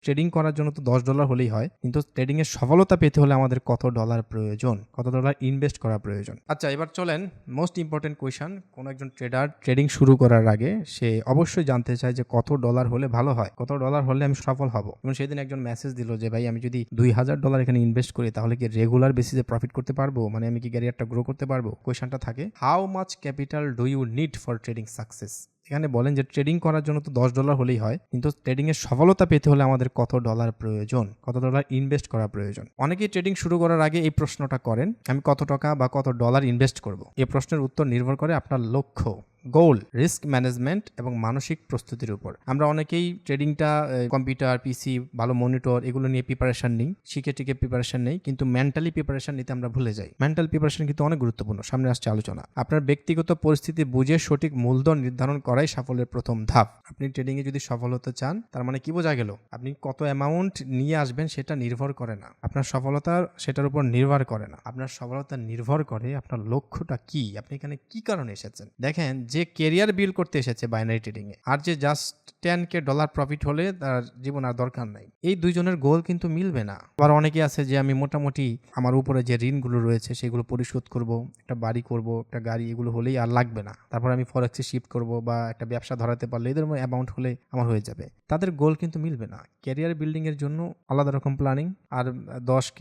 Trading করার জন্য তো $10 হলেই হয়, কিন্তু ট্রেডিং এর সফলতা পেতে হলে আমাদের কত ডলার প্রয়োজন, কত ডলার ইনভেস্ট করা প্রয়োজন। আচ্ছা, এবার চলেন মোস্ট ইম্পর্টেন্ট কোয়েশ্চন। কোন একজন ট্রেডার ট্রেডিং শুরু করার আগে সে অবশ্যই জানতে চায় যে কত ডলার হলে ভালো হয়, কত ডলার হলে আমি সফল হব। এবং সেদিন একজন মেসেজ দিল যে ভাই, আমি যদি $2000 এখানে ইনভেস্ট করি তাহলে কি রেগুলার বেসিসে প্রফিট করতে পারবো, মানে আমি কি ক্যারিয়ারটা গ্রো করতে পারবো। কোয়েশ্চনটা থাকে, how much capital do you need for trading success. এখানে বলেন যে ট্রেডিং করার জন্য তো $10 হলেই হয়, কিন্তু ট্রেডিং এর সফলতা পেতে হলে আমাদের কত ডলার প্রয়োজন, কত ডলার ইনভেস্ট করা প্রয়োজন। অনেকেই ট্রেডিং শুরু করার আগে এই প্রশ্নটা করেন, আমি কত টাকা বা কত ডলার ইনভেস্ট করব। এই প্রশ্নের উত্তর নির্ভর করে আপনার লক্ষ্য, গোল, রিস্ক ম্যানেজমেন্ট এবং মানসিক প্রস্তুতির উপর। আমরা অনেকেই ট্রেডিংটা কম্পিউটার, পিসি, ভালো মনিটর এগুলো নিয়ে প্রিপারেশন নিই, শিখে টিকে প্রিপারেশন নেই, কিন্তু মেন্টালি প্রিপারেশন নিতে আমরা ভুলে যাই। মেন্টাল প্রিপারেশন কিন্তু অনেক গুরুত্বপূর্ণ, সামনে আসছে আলোচনা। আপনার ব্যক্তিগত পরিস্থিতি বুঝে সঠিক মূলধন নির্ধারণ করাই সাফল্যের প্রথম ধাপ। আপনি ট্রেডিং এ যদি সফল হতে চান, তার মানে কি বোঝা গেল, আপনি কত অ্যামাউন্ট নিয়ে আসবেন সেটা নির্ভর করে না, আপনার সফলতা সেটার উপর নির্ভর করে না। আপনার সফলতা নির্ভর করে আপনার লক্ষ্যটা কি, আপনি এখানে কি কারণে এসেছেন। দেখেন, যে কেরিয়ার বিল্ড করতে এসেছে বাইনারি ট্রেডিং এ, আর যে জাস্ট $10K প্রফিট হলে তার জীবন আর দরকার নাই, এই দুইজনের গোল কিন্তু মিলবে না। আবার অনেকে আছে যে আমি মোটামুটি আমার উপরে যে ঋণগুলো রয়েছে সেগুলো পরিশোধ করব, একটা বাড়ি করব, একটা গাড়ি, এগুলো হলেই আর লাগবে না, তারপর আমি ফরেক্সে শিফট করব বা একটা ব্যবসা ধরাতে পারলে এদের অ্যামাউন্ট হলে আমার হয়ে যাবে। তাদের গোল কিন্তু মিলবে না। ক্যারিয়ার বিল্ডিং এর জন্য আলাদা রকম প্ল্যানিং, আর 10K,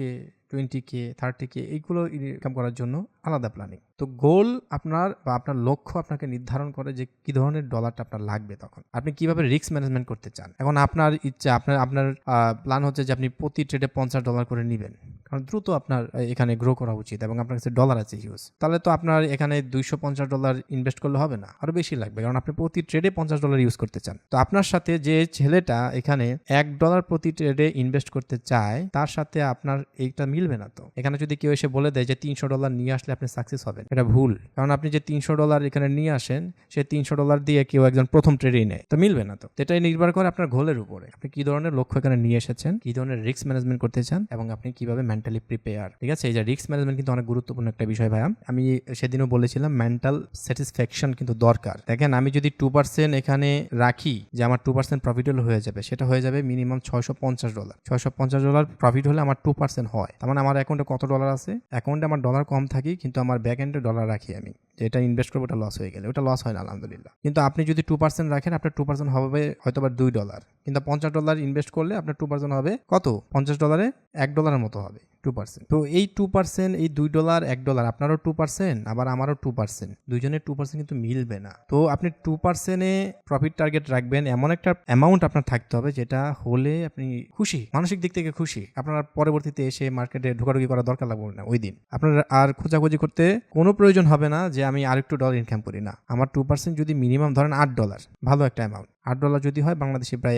20K, 30K এইগুলো ইনকাম করার জন্য আলাদা প্ল্যানিং। তো গোল আপনার বা আপনার লক্ষ্য আপনাকে নির্ধারণ করে যে কি ধরনের ডলারটা আপনার লাগবে, তখন আপনি কিভাবে রিস্ক ম্যানেজমেন্ট করতে চান। এখন আপনার ইচ্ছা, আপনার প্ল্যান হচ্ছে যে আপনি প্রতি ট্রেডে $50 করে নেবেন, কারণ দ্রুত আপনার এখানে গ্রো করা উচিত এবং আপনার কাছে ডলার আছে হিউজ। তাহলে তো আপনার এখানে $250 ইনভেস্ট করলে হবে না, আরো বেশি লাগবে, কারণ আপনি প্রতি ট্রেডে $50 ইউজ করতে চান। তো আপনার সাথে যে ছেলেটা এখানে $1 প্রতি ট্রেডে ইনভেস্ট করতে চায়, তার সাথে আপনার এইটা মিলবে না। তো এখানে যদি কেউ এসে বলে দেয় যে $300 নিয়ে আসলে আপনি সাকসেস হবেন, এটা ভুল। কারণ আপনি যে $300 এখানে নিয়ে আসেন, সে $300 দিয়ে কেউ একজন প্রথম ট্রেডেই নেয়, তো মিলবে না। তো এটাই নির্ভর করে আপনার গোলের উপরে, আপনি কি ধরনের লক্ষ্য এখানে নিয়ে এসেছেন, কি ধরনের রিস্ক ম্যানেজমেন্ট করতে চান এবং আপনি কিভাবে মেন্টালি প্রিপেয়ার। ঠিক আছে, এই যে রিস্ক ম্যানেজমেন্ট কিন্তু অনেক গুরুত্বপূর্ণ একটা বিষয় ভাইয়া। আমি সেদিনও বলেছিলাম মেন্টাল স্যাটিসফ্যাকশন কিন্তু দরকার। দেখেন, আমি যদি 2% এখানে রাখি যে আমার 2% প্রফিটেবল হয়ে যাবে, সেটা হয়ে যাবে মিনিমাম $650। $650 প্রফিট হলে আমার 2% হয়, তার মানে আমার অ্যাকাউন্টে কত ডলার আছে, অ্যাকাউন্টে আমার ডলার কম থাকি, কিন্তু আমার ব্যাক এন্ডে ডলার রাখি আমি, যেটা ইনভেস্ট করবো ওটা লস হয়ে গেলে, ওটা লস হয় না আলহামদুলিল্লাহ। কিন্তু আপনি যদি 2% রাখেন, আপনার 2% হবে হয়তো বা $2, কিন্তু $50 ইনভেস্ট করলে আপনার 2% হবে কত, $50 $1 মতো হবে 2%। তো এই 2%, এই $2 $1, আপনারও 2% আবার আমারও 2%, দুইজনের 2% কিন্তু মিলবে না। তো আপনি 2%-এ প্রফিট টার্গেট রাখবেন, এমন একটা অ্যামাউন্ট আপনার থাকতে হবে যেটা হলে আপনি খুশি, মানসিক দিক থেকে খুশি, আপনার পরবর্তীতে এসে মার্কেটে ঢোকাঢুকি করা দরকার লাগবে না। ওই দিন আপনার আর খোঁজাখুঁজি করতে কোনো প্রয়োজন হবে না যে আমি আরেকটু ডলার ইনকাম করি না। আমার 2% যদি মিনিমাম ধরেন $8, ভালো একটা অ্যামাউন্ট, $8 যদি হয় বাংলাদেশে প্রায়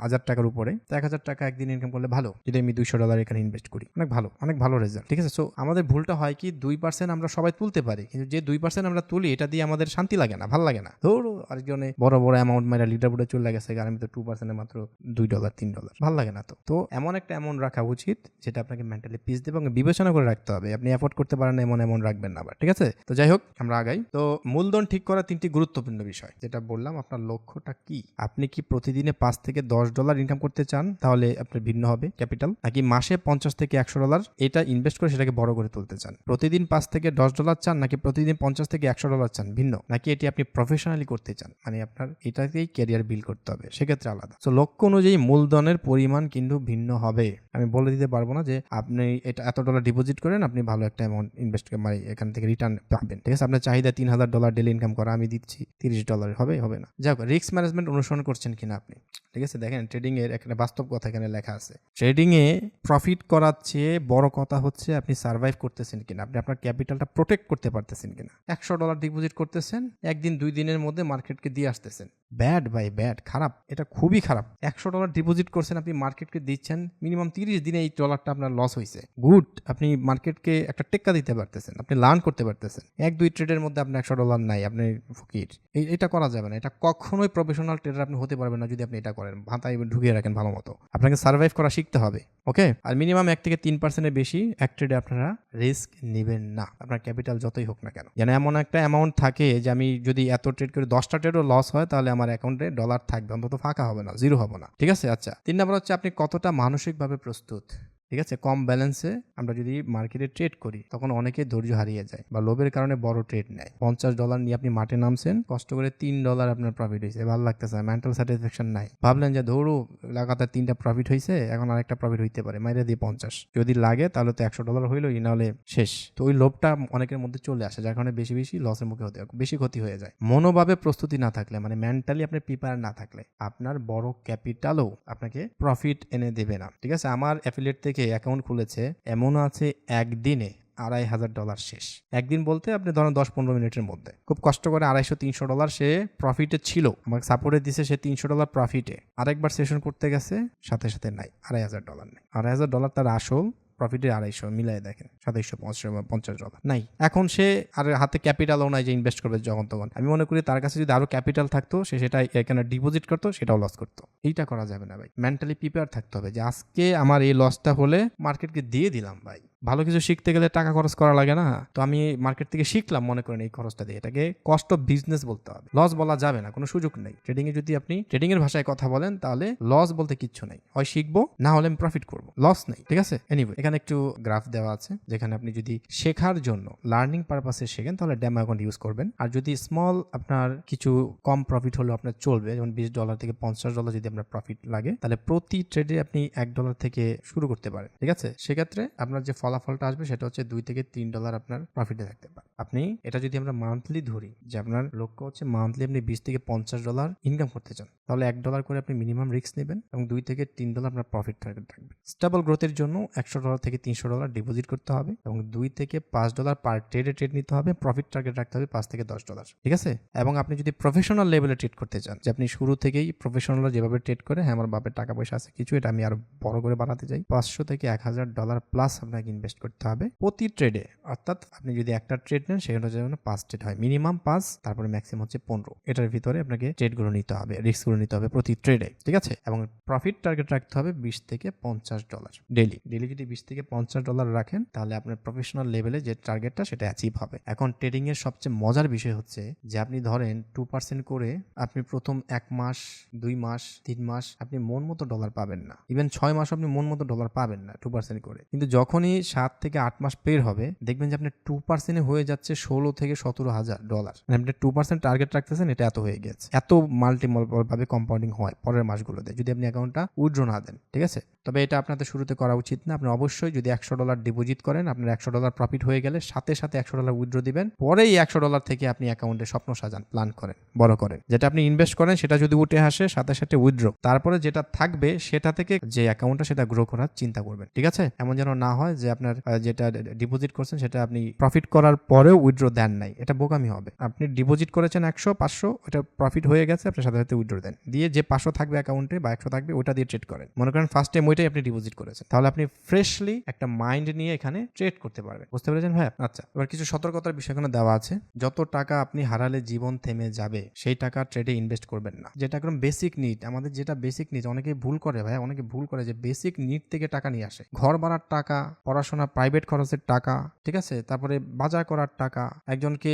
1000 টাকার উপরে, তো 1000 টাকা একদিন ইনকাম করলে ভালো। যদি আমি $200 এখানে ইনভেস্ট করি, অনেক ভালো, অনেক ভালো রেজাল্ট। ঠিক আছে, সো আমাদের ভুলটা হয় কি, 2% আমরা সবাই তুলতে পারি, কিন্তু যে 2% আমরা তুলি এটা দিয়ে আমাদের শান্তি লাগে না, ভালো লাগে না। ধরো আরেকজনে বড় বড় অ্যামাউন্ট মেরা লিডার বোর্ডে চলে গেছে, আর আমি তো 2% মাত্র $2 $3, ভালো লাগে না। তো এমন একটা অ্যামাউন্ট রাখা উচিত যেটা আপনাকে মেন্টালি পিস দেবে এবং বিবেচনা করে রাখতে হবে। আপনি অ্যাফোর্ড করতে পারেন এমন অ্যামাউন্ট রাখবেন না আবার। ঠিক আছে, তো যাই হোক আমরা আগাই। তো মূলধন ঠিক করা 3টি গুরুত্বপূর্ণ বিষয়, যেটা বললাম আপনার লক্ষ্যটা কি। আপনি কি প্রতিদিনে $5 থেকে $10 ইনকাম করতে চান, তাহলে আপনার ভিন্ন হবে ক্যাপিটাল, নাকি মাসে $50 থেকে $100 এটা ইনভেস্ট করে সেটাকে বড় করে তুলতে চান। প্রতিদিন $5 থেকে $10 চান, নাকি প্রতিদিন $50 থেকে $100 চান, ভিন্ন। নাকি এটি আপনি প্রফেশনালি করতে চান, মানে আপনার এটাকেই ক্যারিয়ার বিল্ড করতে হবে, সেক্ষেত্রে আলাদা। তো লক্ষ্য অনুযায়ী মূলধনের পরিমাণ কিন্তু ভিন্ন হবে। আমি বলে দিতে পারবো না যে আপনি এটা এত ডলার ডিপোজিট করেন আপনি ভালো একটা অ্যামাউন্ট ইনভেস্ট মানে এখান থেকে রিটার্ন পাবেন। ঠিক আছে, আপনার চাহিদা $3000 ডেলি ইনকাম করা, আমি দিচ্ছি $30 হবে না। যাই হোক, রিস্ক ম্যানেজমেন্ট অনুসরণ করছেন কিনা আপনি। ঠিক আছে, দেখেন ট্রেডিং এর একটা বাস্তব কথা এখানে লেখা আছে। ট্রেডিং এ প্রফিট করার চেয়ে বড় কথা হচ্ছে আপনি সার্ভাইভ করতেছেন কিনা, আপনি আপনার ক্যাপিটালটা প্রোটেক্ট করতে পারতেছেন কিনা। $100 ডিপোজিট করতেছেন, একদিন 2 দিনের মধ্যে মার্কেটকে দিয়ে আসতেছেন, ব্যাড বাই ব্যাড, খারাপ, এটা খুবই খারাপ। $100 ডিপোজিট করছেন, আপনি মার্কেটকে দিচ্ছেন, মিনিমাম 30 দিনে এই ডলারটা আপনার লস হয়েছে, গুড, আপনি মার্কেটকে একটা টেক্কা দিতে পারতেছেন, আপনি লার্ন করতে পারতেছেন। 1-2 ট্রেডের মধ্যে আপনার $100 নাই, আপনি ফকির। এটা করা যাবে না, এটা কখনোই প্রফেশনাল ট্রেডার আপনি হতে পারবেন না যদি আপনি এটা করেন, ভাতায় ঢুকিয়ে রাখেন ভালো মতো। আপনাকে সার্ভাইভ করা শিখতে হবে। ওকে, আর মিনিমাম 1 থেকে 3% বেশি এক ট্রেডে আপনারা রিস্ক নেবেন না, আপনার ক্যাপিটাল যতই হোক না কেন। যেন এমন একটা অ্যামাউন্ট থাকে যে আমি যদি এত ট্রেড করে 10টা ট্রেডও লস হয় তাহলে আমার অ্যাকাউন্টে ডলার থাকবে, অন্তত ফাঁকা হবে না, জিরো হবে না। ঠিক আছে? আচ্ছা, 3 নম্বর হচ্ছে আপনি কতটা মানসিকভাবে প্রস্তুত। ঠিক আছে, কম ব্যালেন্সে আমরা যদি মার্কেটে ট্রেড করি তখন অনেকে ধৈর্য হারিয়ে যায় বা লোভের কারণে বড় ট্রেড নেয়। $50 নিয়ে আপনি মাঠে নামছেন, কষ্ট করে $3 আপনার প্রফিট হয়েছে, ভালো লাগতেছে, মেন্টাল স্যাটিসফ্যাকশন নাই, ভাবলেন যে ধরো লাগাতার 3টা প্রফিট হয়েছে, এখন আরেকটা প্রফিট হইতে পারে, মাইরে দিয়ে 50 যদি লাগে তাহলে তো $100 হইলোই, নাহলে শেষ। তো ওই লোভটা অনেকের মধ্যে চলে আসে, যার কারণে বেশি বেশি লসের মুখে হতে বেশি ক্ষতি হয়ে যায়। মনোভাবে প্রস্তুতি না থাকলে, মানে মেন্টালি আপনি প্রিপেয়ার না থাকলে, আপনার বড় ক্যাপিটালও আপনাকে প্রফিট এনে দেবে না। ঠিক আছে, আমার অ্যাফিলিয়েট থেকে অ্যাকাউন্ট খুলেছে, এমন আছে একদিনে $2,500 শেষ। একদিন বলতে আপনি ধরেন 10-15 মিনিটের মধ্যে খুব কষ্ট করে $250-300 সে প্রফিটে ছিল, আমাকে সাপোর্টে দিছে, সে $300 প্রফিটে আরেকবার সেশন করতে গেছে, সাথে সাথে নাই, $2,500 নেই। $2,500 তার আসল, প্রফিটে 250 মিলাই দেখেন $2,750 নাই। এখন সে আর হাতে ক্যাপিটালও নাই যে ইনভেস্ট করবে যখন তখন। আমি মনে করি তার কাছে যদি আরো ক্যাপিটাল থাকতো, সে সেটা এখানে ডিপোজিট করতো, সেটাও লস করতো। এইটা করা যাবে না ভাই, মেন্টালি প্রিপেয়ার থাকতে হবে যে আজকে আমার এই লসটা হলে মার্কেটকে দিয়ে দিলাম ভাই। ভালো কিছু শিখতে গেলে টাকা খরচ করা লাগে না, তো আমি মার্কেট থেকে শিখলাম, মনে করেন এই খরচটা দিয়ে, এটাকে কস্ট অফ বিজনেস বলতে হবে, লস বলা যাবে না, কোনো সুযোগ নেই। ট্রেডিং এ যদি আপনি ট্রেডিং এর ভাষায় কথা বলেন তাহলে লস বলতে কিচ্ছু নেই, হয় শিখবো না হলে আমি প্রফিট করবো, লস নেই। ঠিক আছে, এনিওয়ে এখানে একটু গ্রাফ দেওয়া আছে যেখানে আপনি যদি শেখার জন্য লার্নিং পারপাসে শেখেন তাহলে ডেমো অ্যাকাউন্ট ইউজ করবেন, আর যদি স্মল আপনার কিছু কম প্রফিট হলেও আপনার চলবে, যেমন $20 থেকে $50 যদি আপনার প্রফিট লাগে, তাহলে প্রতি ট্রেডে আপনি $1 থেকে শুরু করতে পারেন। ঠিক আছে, সেক্ষেত্রে আপনার যে ফলাফলটা আসবে সেটা হচ্ছে $2 থেকে $3 আপনার প্রফিটে থাকতে পারে। আপনি এটা যদি আমরা মান্থলি ধরি, যে আপনার লক্ষ্য হচ্ছে মান্থলি আপনি $20 থেকে $50 ইনকাম করতে চান, তাহলে $1 করে আপনি মিনিমাম রিস্ক নেবেন এবং $2 থেকে $3 আপনার প্রফিট টার্গেট রাখবেন। স্টেবল গ্রোথের জন্য $100 থেকে $300 ডিপোজিট করতে হবে এবং $2 থেকে $5 পার ট্রেডে ট্রেড নিতে হবে, প্রফিট টার্গেট রাখতে হবে $5 থেকে $10। ঠিক আছে, এবং আপনি যদি প্রফেশনাল লেভেলে ট্রেড করতে চান, যে আপনি শুরু থেকেই প্রফেশনাল যেভাবে ট্রেড করে, হ্যাঁ আমার বাপের টাকা পয়সা আছে কিছু, এটা আমি আরো বড় করে বানাতে চাই, $500 থেকে $1,000 প্লাস আপনাকে ইনভেস্ট করতে হবে প্রতি ট্রেডে। অর্থাৎ আপনি যদি একটা ট্রেড নেন সেখানে যেন 5 ট্রেড হয়, মিনিমাম 5, তারপরে ম্যাক্সিমাম হচ্ছে 15, এটার ভিতরে আপনাকে ট্রেডগুলো নিতে হবে, রিস্কগুলো নিতে হবে প্রতি ট্রেডে। ঠিক আছে, এবং প্রফিট টার্গেট রাখতে হবে $20 থেকে $50 ডেইলি। যদি $20 থেকে $50 রাখেন তাহলে আপনার প্রফেশনাল লেভেলে যে টার্গেটটা সেটা অ্যাচিভ হবে। এখন ট্রেডিং এর সবচেয়ে মজার বিষয় হচ্ছে যে আপনি ধরেন 2% করে আপনি প্রথম 1 মাস, 2 মাস, 3 মাস আপনি মন মতো ডলার পাবেন না, ইভেন 6 মাস আপনি মন মতো ডলার পাবেন না 2% করে, কিন্তু যখনই 7 থেকে 8 মাস পের হবে দেখবেন যে আপনার 2% হয়ে যাচ্ছে $16,000 থেকে $17,000। মানে আপনি 2% টার্গেট রাখতেছেন, এটা এত হয়ে গেছে, এত মাল্টিপল ভাবে কম্পাউন্ডিং হয় পরের মাসগুলোতে যদি আপনি অ্যাকাউন্টটা উইথড্র না দেন। ঠিক আছে, তবে এটা আপনাদের শুরুতে করা উচিত না। আপনি অবশ্যই যদি $100 ডিপোজিট করেন, আপনার $100 প্রফিট হয়ে গেলে সাথে সাথে $100 উইথড্র দিবেন, পরে এই $100 থেকে আপনি অ্যাকাউন্টে স্বপ্ন সাজান, প্ল্যান করেন, বড় করেন। যেটা আপনি ইনভেস্ট করেন সেটা যদি উঠে আসে সাথে সাথে উইথড্র, তারপরে যেটা থাকবে সেটা থেকে যে অ্যাকাউন্টটা সেটা গ্রো করার চিন্তা করবেন। ঠিক আছে, এমন যেন না হয় যে আপনার যেটা ডিপোজিট করছেন সেটা আপনি প্রফিট করার পরেও উইথড্র দেন নাই, এটা বোকামি হবে। আপনি ডিপোজিট করেছেন 100, 500, ওটা প্রফিট হয়ে গেছে, আপনি সাথে সাথে উইথড্র দেন, দিয়ে যে 500 থাকবে অ্যাকাউন্টে বা 100 থাকবে ওটা দিয়ে ট্রেড করেন। মনে করেন ফার্স্ট টাইম ওইটাই আপনি ডিপোজিট করেছেন, তাহলে আপনি ফ্রেশলি একটা মাইন্ড নিয়ে এখানে ট্রেড করতে পারবেন। বুঝতে পেরেছেন ভাই? আচ্ছা, এবার কিছু সতর্কতার বিষয় এখানে দেওয়া আছে। যত টাকা আপনি হারালে জীবন থেমে যাবে সেই টাকা ট্রেডে ইনভেস্ট করবেন না। যেটা একদম বেসিক নিড, আমাদের যেটা বেসিক নিড, অনেকে ভুল করে ভাই, অনেকে ভুল করে যে বেসিক নিড থেকে টাকা নিয়ে আসে, ঘর ভাড়ার টাকা, পড়াশোনা প্রাইভেট খরচের টাকা, ঠিক আছে, তারপরে বাজার করার টাকা, একজনকে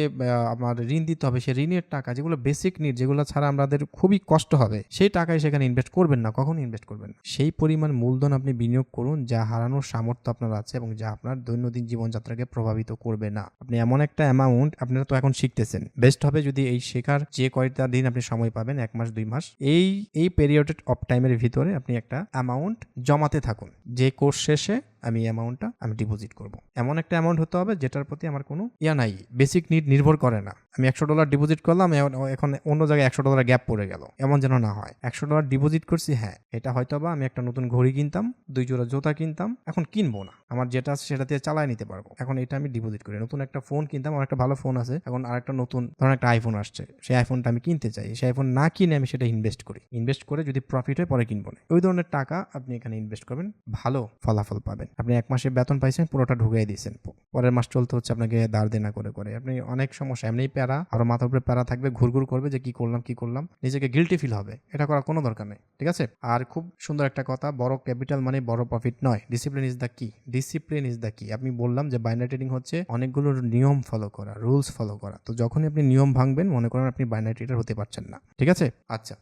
আমার ঋণ দিতে হবে, সে ঋণের টাকা, যেগুলো বেসিক নিড, যেগুলো ছাড়া আমাদের খুবই কষ্ট হবে, সেই টাকায় সেখানে ইনভেস্ট করবেন না, কখনো ইনভেস্ট করবেন না। সেই পরিমাণ মূলধন আপনি বিনিয়োগ করুন যা হারানোর সামর্থ্য আপনার আছে এবং যা আপনার দৈনন্দিন জীবনযাত্রাকে প্রভাবিত করবে না। আপনি এমন একটা অ্যামাউন্ট, আপনারা তো এখন শিখতেছেন, বেস্ট হবে যদি এই শেখার যে কয়টা দিন আপনি সময় পাবেন, 1 মাস 2 মাস, এই পিরিয়ড অফ টাইমের ভিতরে আপনি একটা অ্যামাউন্ট জমাতে থাকুন, যে কোর্স শেষে আমি অ্যামাউন্টটা আমি ডিপোজিট করব। এমন একটা অ্যামাউন্ট হতে হবে যেটার প্রতি আমার কোনো নাই, বেসিক নিড নির্ভর করে না। আমি $100 ডিপোজিট করলাম, এখন অন্য জায়গায় $100 গ্যাপ পড়ে গেল, এমন যেন না হয়। $100 ডিপোজিট করছি, হ্যাঁ এটা হয়তো বা আমি একটা নতুন ঘড়ি কিনতাম, 2 জোড়া জুতা কিনতাম, এখন কিনবো না, আমার যেটা আছে সেটা দিয়ে চালায় নিতে পারবো, এখন এটা আমি ডিপোজিট করি। নতুন একটা ফোন কিনতাম, আমার একটা ভালো ফোন আছে, এখন আরেকটা নতুন ধরুন একটা আইফোন আসছে, সেই আইফোনটা আমি কিনতে চাই, সেই আইফোন না কিনে আমি সেটা ইনভেস্ট করি, ইনভেস্ট করে যদি প্রফিট হয় পরে কিনবো না। ওই ধরনের টাকা আপনি এখানে ইনভেস্ট করবেন, ভালো ফলাফল পাবেন। আপনি 1 মাসে বেতন পাইছেন, পুরোটা ঢুকাই দিয়েছেন, পরের মাস চলতে হচ্ছে আপনাকে ধার দেনা করে করে। আপনি অনেক সমস্যা, এমনিই প্যারা, আরো মাথার উপরে প্যারা থাকবে, ঘুরঘুর করবে যে কি করলাম, নিজেকে গিল্টি ফিল হবে। এটা করার কোনো দরকার নেই, ঠিক আছে? আর খুব সুন্দর একটা কথা, বড় ক্যাপিটাল মানে বড় প্রফিট নয়, ডিসিপ্লিন ইজ দ্য কি। ডিসিপ্লিন ইজ দ্য কি। আমি বললাম যে বাইনারি ট্রেডিং হচ্ছে অনেকগুলো নিয়ম ফলো করা, রুলস ফলো করা। তো যখনই আপনি নিয়ম ভাঙবেন, মনে করেন আপনি বাইনারি ট্রেডার হতে পারছেন না, ঠিক আছে? আচ্ছা,